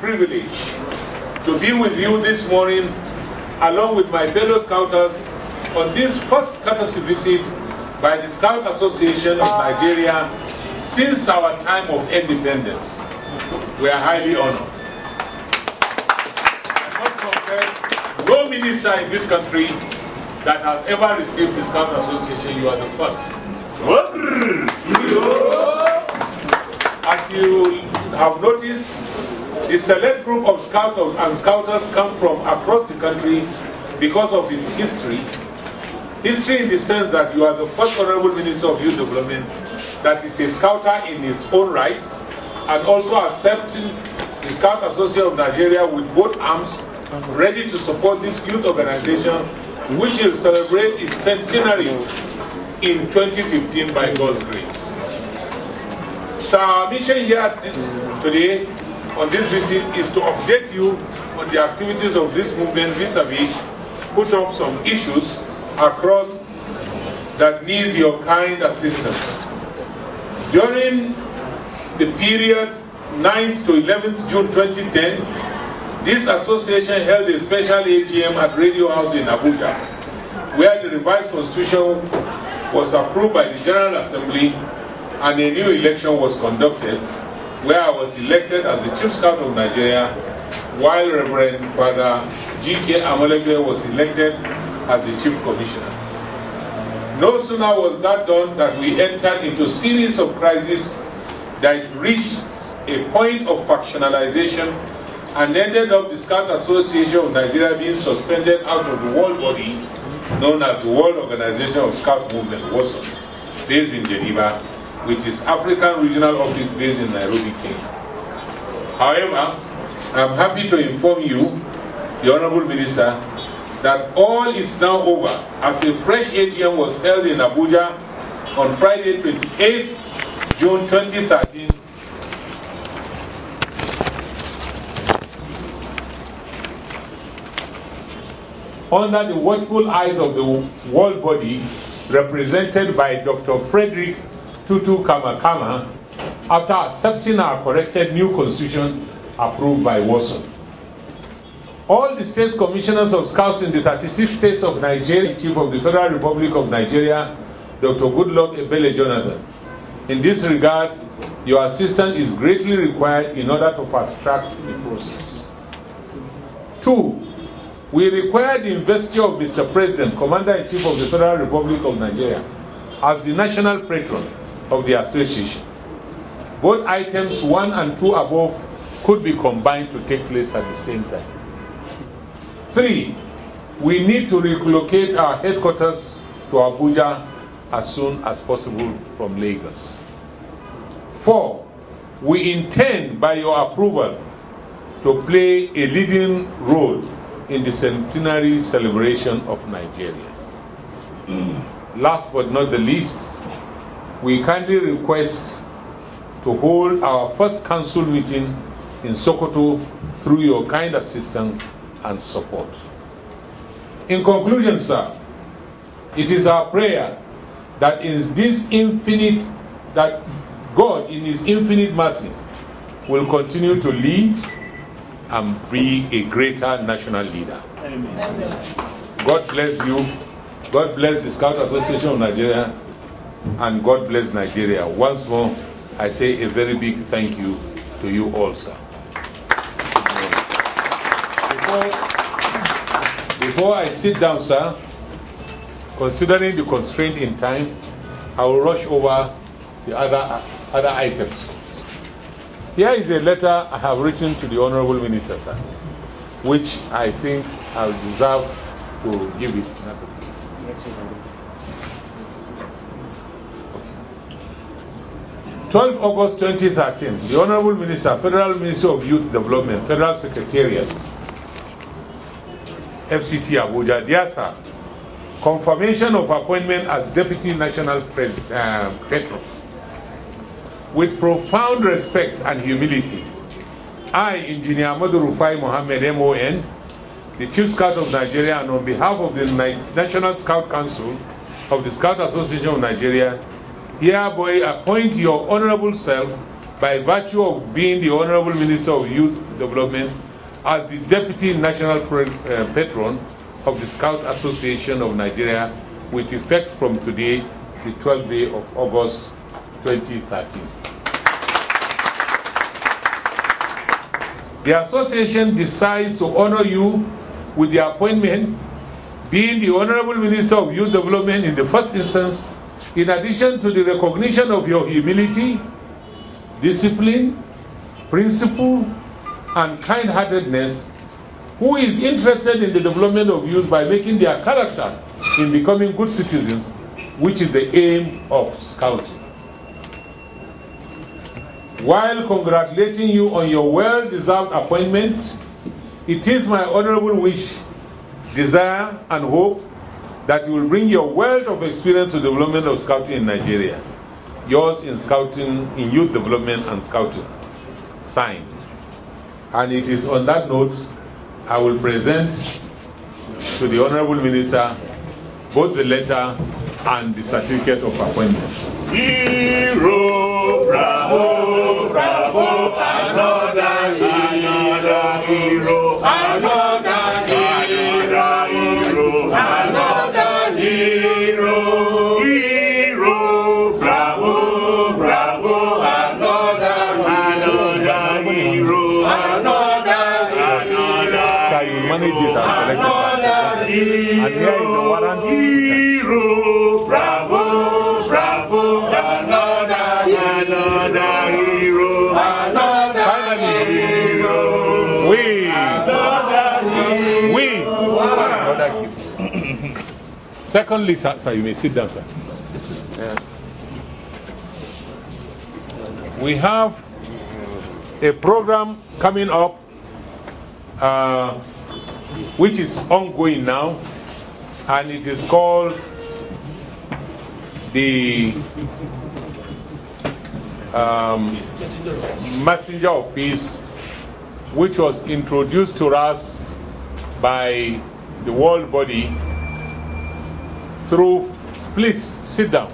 privilege to be with you this morning, along with my fellow Scouters, on this first courtesy visit by the Scout Association of Nigeria since our time of independence. We are highly honored. I must confess, no minister in this country that has ever received the Scout Association, you are the first. As you have noticed, the select group of Scouts and Scouters come from across the country because of its history. History in the sense that you are the first Honorable Minister of Youth Development that is a Scouter in its own right, and also accepting the Scout Association of Nigeria with both arms, ready to support this youth organization, which will celebrate its centenary in 2015 by God's grace. So our mission here today on this visit is to update you on the activities of this movement vis-a-vis, put up some issues across that needs your kind assistance. During the period 9th to 11th June 2010, this association held a special AGM at Radio House in Abuja, where the revised constitution was approved by the General Assembly and a new election was conducted, where I was elected as the Chief Scout of Nigeria, while Reverend Father G.K. Amolegbe was elected as the Chief Commissioner. No sooner was that done that we entered into a series of crises that reached a point of factionalization and ended up the Scout Association of Nigeria being suspended out of the world body known as the World Organization of Scout Movement, WOSOM, based in Geneva, with its African regional office based in Nairobi, Kenya. However, I'm happy to inform you, the Honorable Minister, that all is now over as a fresh AGM was held in Abuja on Friday, 28th June 2013. Under the watchful eyes of the world body represented by Dr. Frederick Tutu Kamakama, after accepting our corrected new constitution approved by WOSOM. All the States Commissioners of Scouts in the 36 states of Nigeria, Chief of the Federal Republic of Nigeria, Dr. Goodluck Ebele Jonathan. In this regard, your assistance is greatly required in order to fast-track the process. 2. We require the investiture of Mr. President, Commander-in-Chief of the Federal Republic of Nigeria, as the national patron of the association. Both items 1 and 2 above could be combined to take place at the same time. 3, we need to relocate our headquarters to Abuja as soon as possible from Lagos. 4, we intend, by your approval, to play a leading role in the centenary celebration of Nigeria. Last but not the least, we kindly request to hold our first council meeting in Sokoto through your kind assistance and support. In conclusion, sir, it is our prayer that that God in His infinite mercy will continue to lead and be a greater national leader. Amen. God bless you. God bless the Scout Association of Nigeria, and God bless Nigeria. Once more, I say a very big thank you to you all, sir. Before I sit down, sir, considering the constraint in time, I will rush over the other items. Here is a letter I have written to the Honorable Minister, sir, which I think I deserve to give it. 12 August 2013, the Honorable Minister, Federal Ministry of Youth Development, Federal Secretariat, FCT Abuja. Dear sir, confirmation of appointment as Deputy National Patron. With profound respect and humility, I, Engineer Ahmadu Rufai Mohammed, MON, the Chief Scout of Nigeria, and on behalf of the National Scout Council of the Scout Association of Nigeria, hereby appoint your honorable self by virtue of being the Honorable Minister of Youth Development as the Deputy National Patron of the Scout Association of Nigeria with effect from today, the 12th day of August 2013. The association decides to honor you with the appointment, being the Honorable Minister of Youth Development in the first instance, in addition to the recognition of your humility, discipline, principle, and kind-heartedness, who is interested in the development of youth by making their character in becoming good citizens, which is the aim of Scouting. While congratulating you on your well-deserved appointment, it is my honorable wish, desire, and hope that you will bring your wealth of experience to the development of Scouting in Nigeria. Yours in Scouting, in Youth Development and Scouting. Signed. And it is on that note I will present to the Honorable Minister both the letter and the certificate of appointment. Hero, bravo, bravo, another hero, another hero, another hero, hero, bravo, bravo, another hero, another hero. So you manage this and select it. And here is the warrant. Hero, bravo, bravo, another hero, another hero. Another gift. Secondly, sir, you may sit down, sir. We have a program coming up which is ongoing now, and it is called the Messenger of Peace, which was introduced to us by the world body through, please sit down,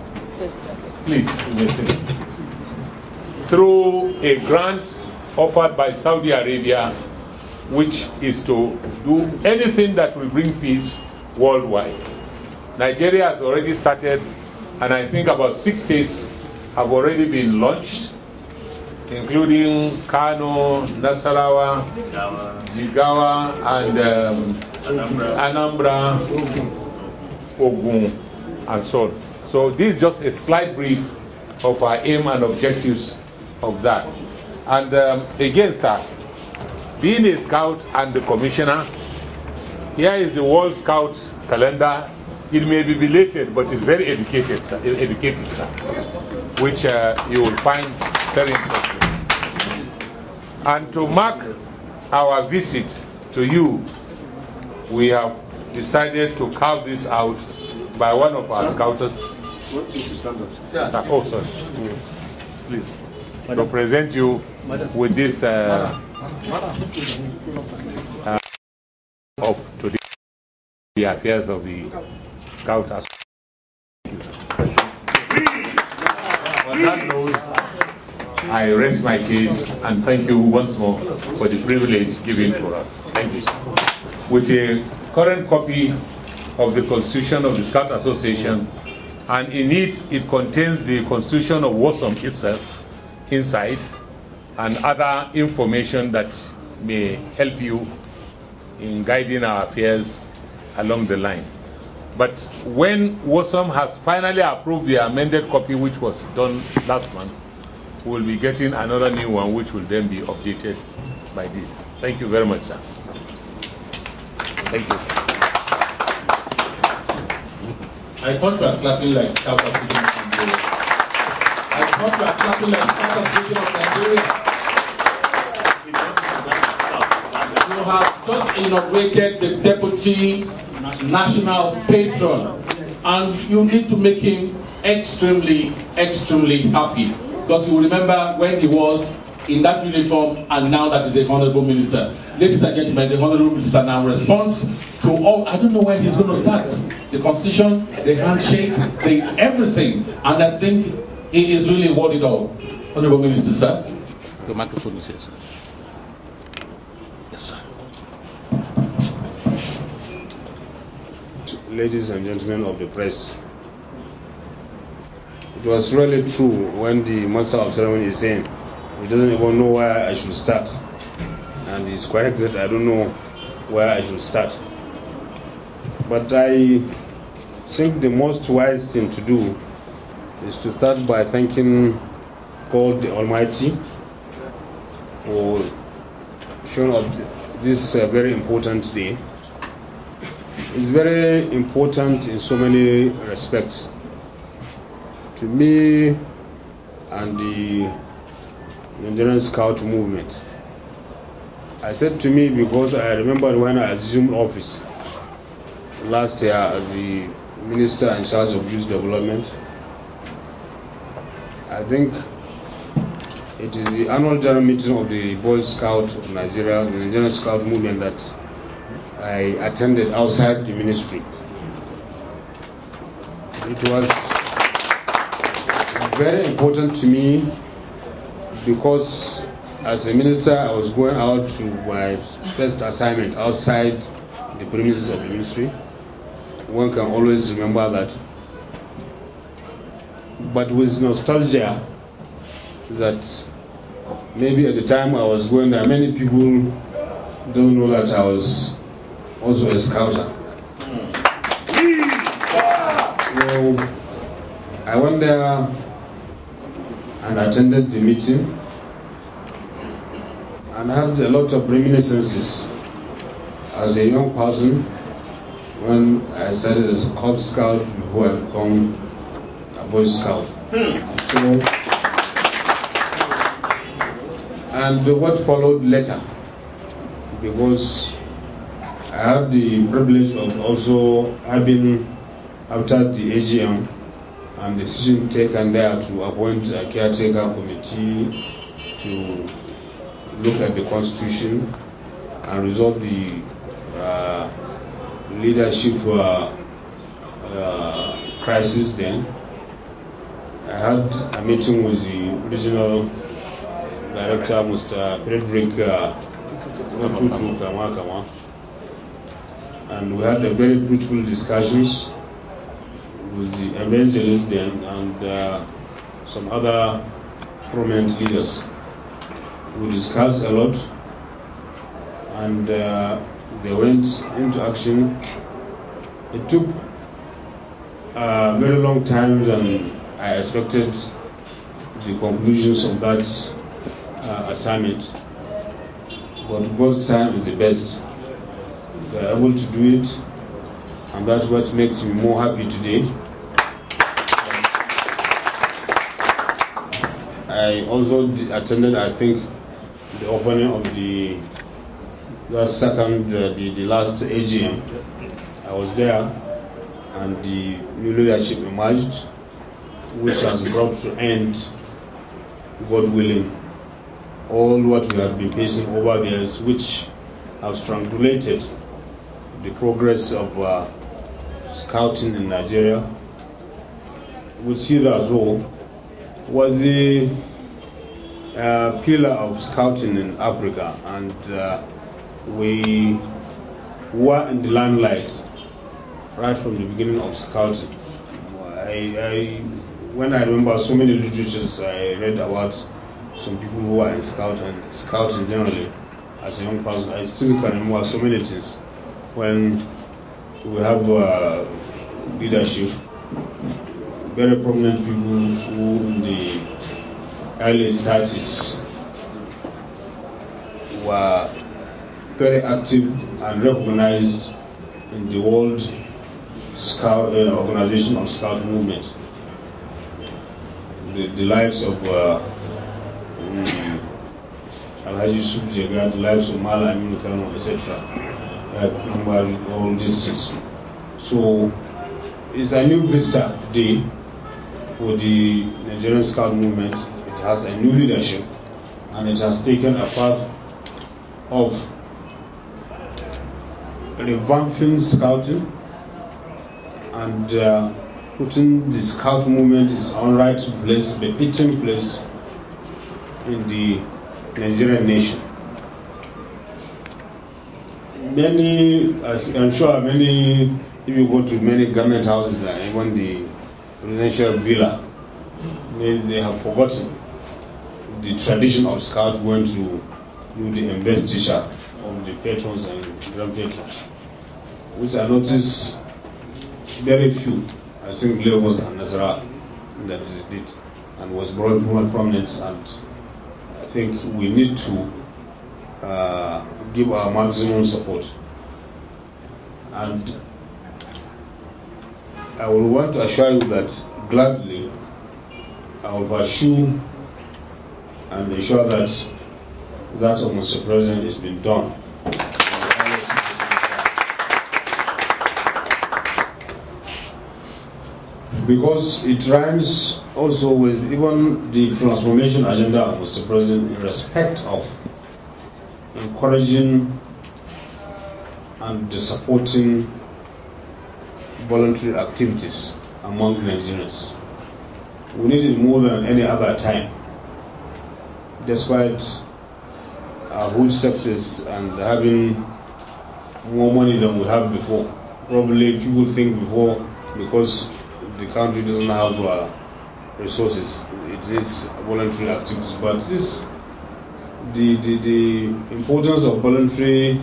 please, you may sit down, through a grant offered by Saudi Arabia, which is to do anything that will bring peace worldwide. Nigeria has already started, and I think about 6 states have already been launched, including Kano, Nasarawa, Jigawa, and Anambra, Ogun, and so on. So this is just a slight brief of our aim and objectives of that. And again, sir, being a scout and the commissioner, here is the World Scout calendar. It may be belated, but it's very educated, sir, which you will find very interesting. And to mark our visit to you, we have decided to carve this out by one of our scouters. Oh, sorry. Please. To present you with this of today, the affairs of the Scout Association. On that note, I rest my case and thank you once more for the privilege given for us. Thank you. With a current copy of the Constitution of the Scout Association, and in it contains the Constitution of Warsaw itself inside, and other information that may help you in guiding our affairs along the line. But when WOSOM has finally approved the amended copy, which was done last month, we'll be getting another new one, which will then be updated by this. Thank you very much, sir. Thank you, sir. I thought you were clapping like Scout Association of Nigeria. I thought you were clapping like Scout Association of Nigeria. You have just inaugurated the Deputy National Patron, and you need to make him extremely, extremely happy, because you will remember when he was in that uniform and now that is the Honorable Minister. Ladies and gentlemen, the Honorable Minister now responds to all, I don't know where he's going to start. The Constitution, the handshake, the everything, and I think he is really worth it all. Honorable Minister, sir. The microphone is here, sir. Yes, sir. Ladies and gentlemen of the press, it was really true when the master of ceremony is saying he doesn't even know where I should start, and he's correct that I don't know where I should start. But I think the most wise thing to do is to start by thanking God the Almighty for showing up this very important day. It's very important in so many respects to me and the Nigerian Scout movement. I said to me because I remember when I assumed office last year as the Minister in charge of youth development. I think it is the annual general meeting of the Boy Scout of Nigeria, the Nigerian Scout movement, that I attended outside the ministry. It was very important to me because as a minister I was going out to my first assignment outside the premises of the ministry. One can always remember that. But with nostalgia that maybe at the time I was going there, many people don't know that I was also a scouter. So I went there and attended the meeting and had a lot of reminiscences as a young person when I started as a Cub Scout before I became a Boy Scout. So, and what followed later, because I had the privilege of also having, after the AGM and decision taken there to appoint a caretaker committee to look at the constitution and resolve the leadership crisis then. I had a meeting with the regional director, Mr. Frederick Matutu Kama, and we had a very fruitful discussions with the evangelists then and some other prominent leaders. We discussed a lot and they went into action. It took a very long time than I expected the conclusions of that assignment, but God's time is the best. They are able to do it, and that's what makes me more happy today. I also attended, I think, the opening of the last AGM. I was there, and the new leadership emerged, which has brought to end, God willing, all what we have been facing over the years, which have strangulated the progress of scouting in Nigeria, which hitherto was the pillar of scouting in Africa, and we were in the limelight right from the beginning of scouting. When I remember so many literatures I read about some people who are in scouting generally as a young person, I still can remember so many things. When we have leadership, very prominent people who in the early 30s were very active and recognized in the World Scout Organization of Scout Movement. The lives of Alhaji Yusuf Jega, the lives of Mala Aminu Kano, etc. All these things. So it's a new vista today for the Nigerian Scout movement. It has a new leadership, and it has taken a part of revamping scouting and putting the scout movement in its own right place, the fitting place in the Nigerian nation. many, as I'm sure many, if you go to many government houses and even the presidential villa, they have forgotten the tradition of scouts going to do the investiture of the patrons and grand patrons, which I noticed very few, I think Lagos and Nasara, that did, and was brought more prominent, and I think we need to give our maximum support. And I will want to assure you that gladly I will pursue and ensure that that of Mr. President has been done. Because it rhymes also with even the transformation agenda of Mr. President in respect of encouraging and supporting voluntary activities among Nigerians. We need it more than any other time. Despite our huge success and having more money than we have before, probably people think before, because the country doesn't have resources, it needs voluntary activities. But this, the importance of voluntary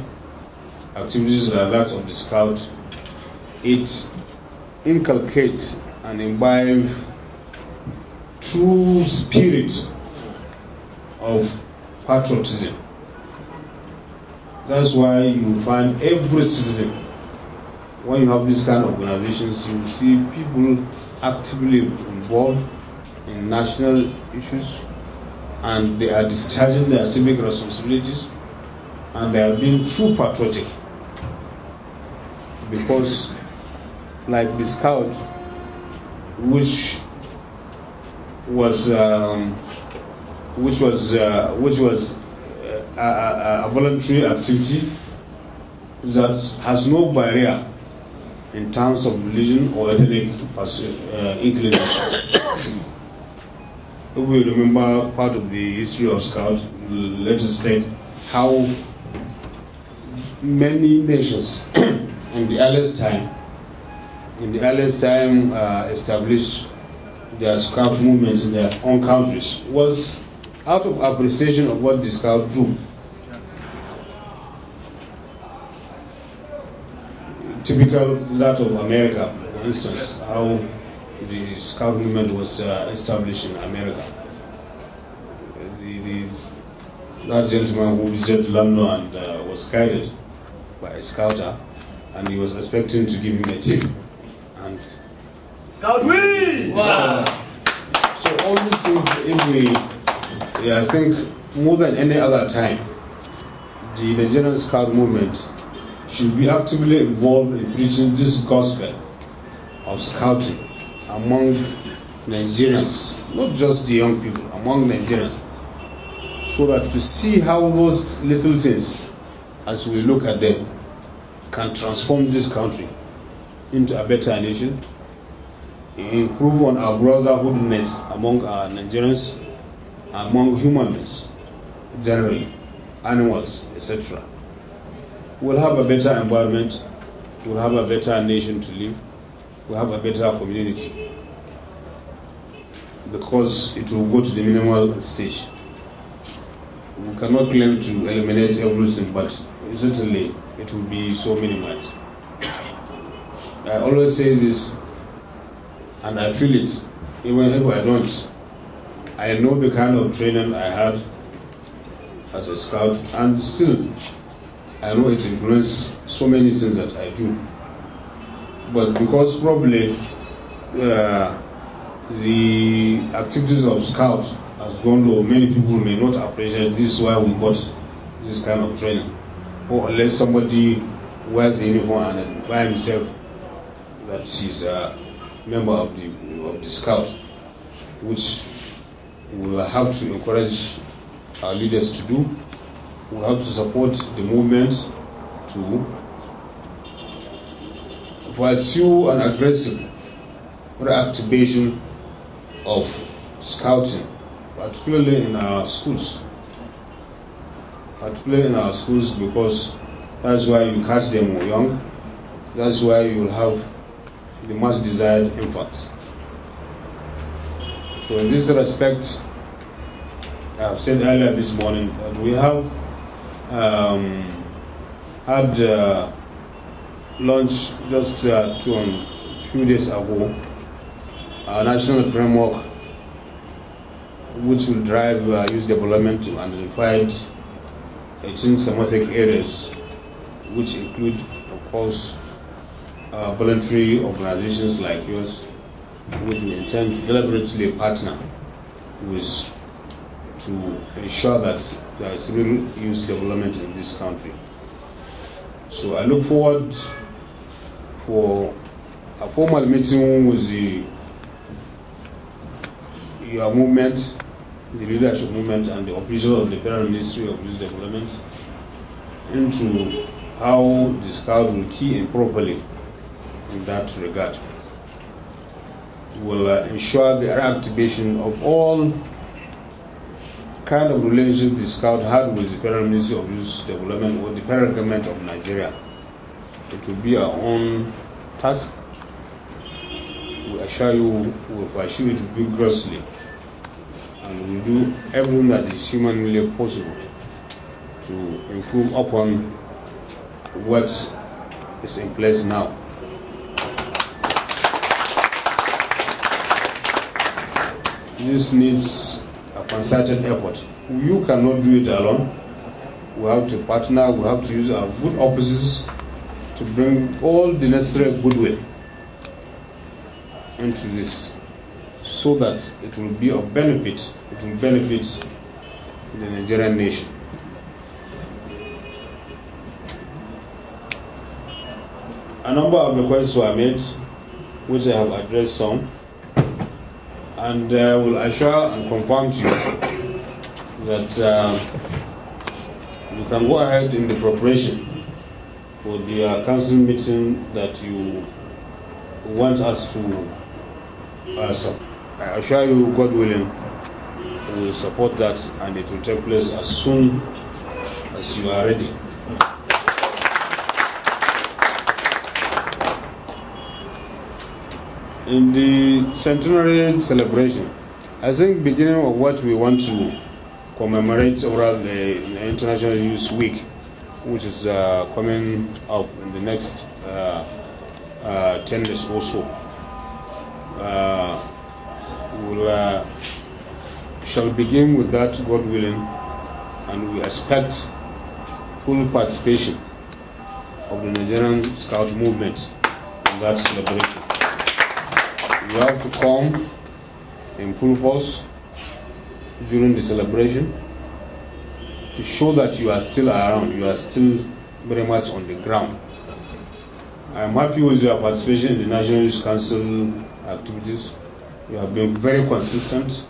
activities like that of the Scout, it inculcates and imbibe true spirit of patriotism. That's why you find every citizen, when you have these kind of organizations, you see people actively involved in national issues, and they are discharging their civic responsibilities, and they are being true patriotic. Because, like the Scout, which was a voluntary activity that has no barrier in terms of religion or ethnic inclination. If we remember part of the history of Scout, let us take how many nations in the earliest time established their Scout movements in their own countries was out of appreciation of what the Scout do. Typical that of America, for instance, how the Scout movement was established in America. That gentleman who visited London and was guided by a scouter, and he was expecting to give him a tip. And Scout win! Wow. So all these things, I think more than any other time, the Nigerian Scout movement should be actively involved in preaching this gospel of scouting among Nigerians, not just the young people, among Nigerians, so that to see how those little things, as we look at them, can transform this country into a better nation, improve on our brotherhoodness among our Nigerians, among humans generally, animals, etc. We'll have a better environment, we'll have a better nation to live, we'll have a better community, because it will go to the minimal stage. We cannot claim to eliminate everything, but certainly it will be so minimized. I always say this, and I feel it, even if I don't. I know the kind of training I had as a scout, and still I know it influences so many things that I do. But because probably the activities of scouts has gone low, many people may not appreciate this is why we got this kind of training. Or unless somebody wears the uniform and identify himself that he's a member of the scout, which we will have to encourage our leaders to do. We have to support the movement to pursue an aggressive reactivation of scouting, particularly in our schools. Because That's why you catch them young. That's why you will have the much desired infant. So in this respect, I have said earlier this morning that we have had launched just a few days ago a national framework which will drive youth development to identified 18 thematic areas, which include, of course, voluntary organizations like yours, which we intend to deliberately partner with to ensure that there is real youth development in this country. So I look forward for a formal meeting with your movement, the leadership movement, and the officials of the Federal Ministry of Youth Development into how the Scout will key in properly in that regard. Will ensure the reactivation of all kind of relationship the Scout had with the Federal Ministry of Youth Development or the federal government of Nigeria. It will be our own task. We assure you we will pursue it vigorously, and we will do everything that is humanly possible to improve upon what is in place now. This needs a concerted effort. You cannot do it alone. We have to partner, we have to use our good offices to bring all the necessary goodwill into this so that it will be of benefit, it will benefit the Nigerian nation. A number of requests were made, which I have addressed some, and I will assure and confirm to you that you can go ahead in the preparation for the council meeting that you want us to support. I assure you, God willing, we will support that, and it will take place as soon as you are ready. In the centenary celebration, I think beginning of what we want to commemorate over the International Youth Week, which is coming up in the next 10 days or so, we shall begin with that, God willing, and we expect full participation of the Nigerian Scout movement in that celebration. You have to come in full force during the celebration to show that you are still around, you are still very much on the ground. I am happy with your participation in the National Youth Council activities. You have been very consistent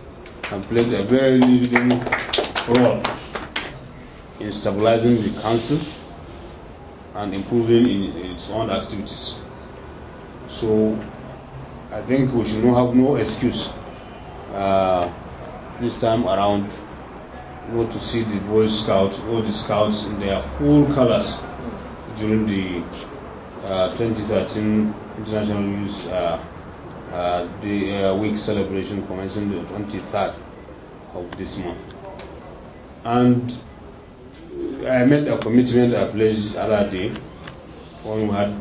and played a very leading role in stabilizing the council and improving in its own activities. So I think we should not have no excuse this time around not to see the Boy Scouts, all the Scouts in their full colors during the 2013 International Youth Week celebration commencing the 23rd of this month. And I made a commitment I pledged the other day when we had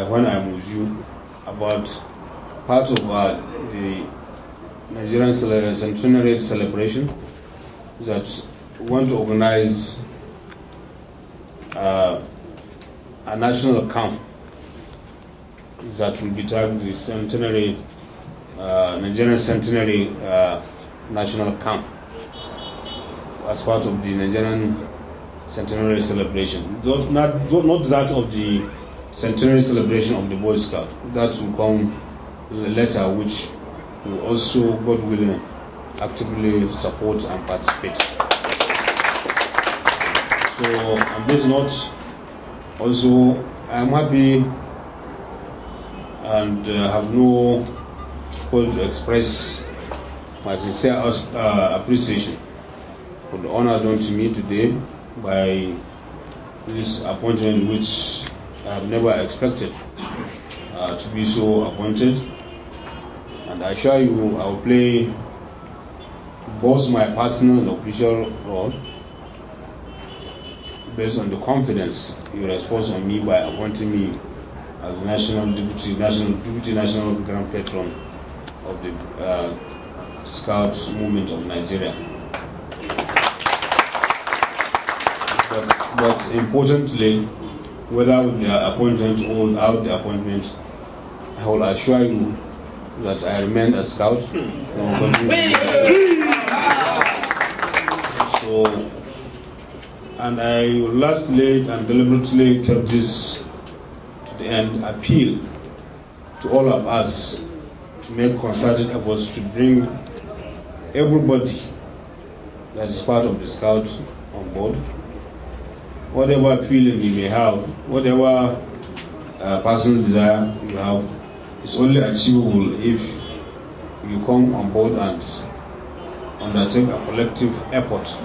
when I was with you about part of the Nigerian centenary celebration that we want to organize a national camp that will be tagged the centenary Nigerian centenary national camp as part of the Nigerian centenary celebration. Not that of the centenary celebration of the Boy Scout. That will come later, which will also, God willing, actively support and participate. So on this note, also I am happy and have no call to express my sincere appreciation for the honor done to me today by this appointment, which I have never expected to be so appointed. And I assure you, I will play both my personal and official role based on the confidence you repose on me by appointing me as Deputy National Grand Patron of the Scouts Movement of Nigeria. But importantly, whether with the appointment or without the appointment, I will assure you that I remain a scout. So, and I lastly and deliberately kept this to the end, appeal to all of us to make concerted efforts to bring everybody that is part of the scout on board. Whatever feeling you may have, whatever personal desire you have, is only achievable if you come on board and undertake a collective effort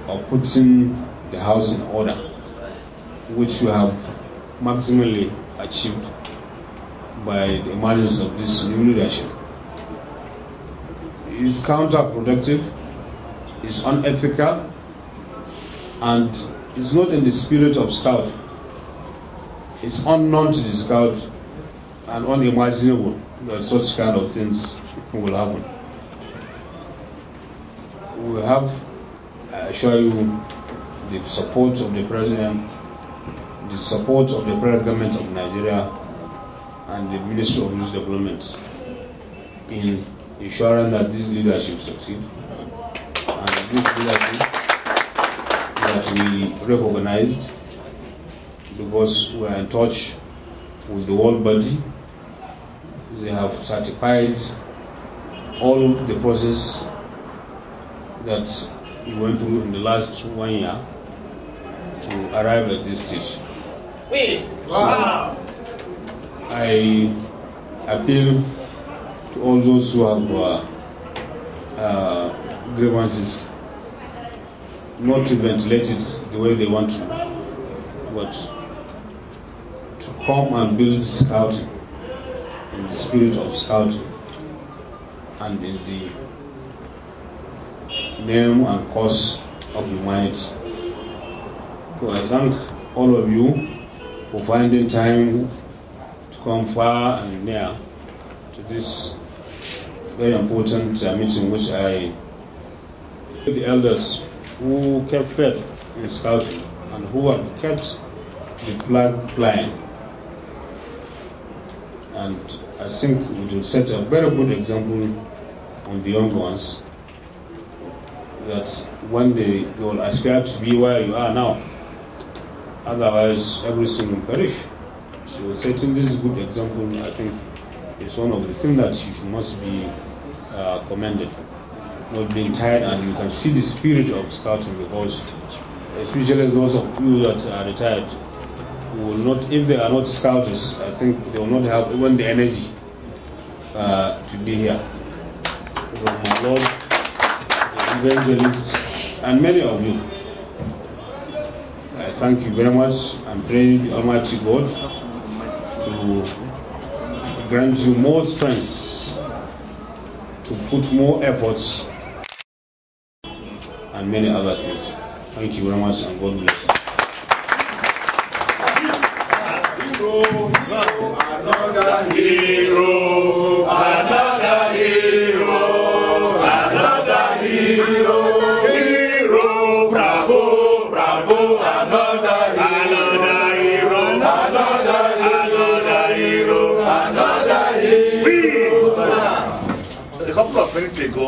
of putting the house in order, which you have maximally achieved by the emergence of this new leadership. It is counterproductive, it's unethical, and it's not in the spirit of Scout. It's unknown to the Scout and unimaginable that such kind of things will happen. We have, I assure you, the support of the President, the support of the Federal Government of Nigeria, and the Ministry of Youth Development in ensuring that this leadership succeed, and this leadership that we recognized because we are in touch with the world body. They have certified all the process that we went through in the last 1 year to arrive at this stage. So I appeal to all those who have grievances not to ventilate it the way they want to, but to come and build Scouting in the spirit of Scouting and in the name and cause of humanity. So I thank all of you for finding time to come far and near to this very important meeting, which the elders who kept faith in Scouting and who have kept the flag flying. And I think it will set a very good example on the young ones, that one day they will aspire to be where you are now. Otherwise, everything will perish. So setting this good example, I think, is one of the things that you must be commended. Not being tired, and you can see the spirit of Scouting, because especially those of you that are retired, who will not, if they are not Scouters, I think they will not have even the energy to be here. From my Lord, the evangelists, and many of you, I thank you very much and pray the Almighty God to grant you more strength to put more efforts and many other things. Thank you very much, and God bless you. Another hero, another hero, another hero, hero, bravo, bravo, another hero, another hero, another hero. A couple of minutes ago,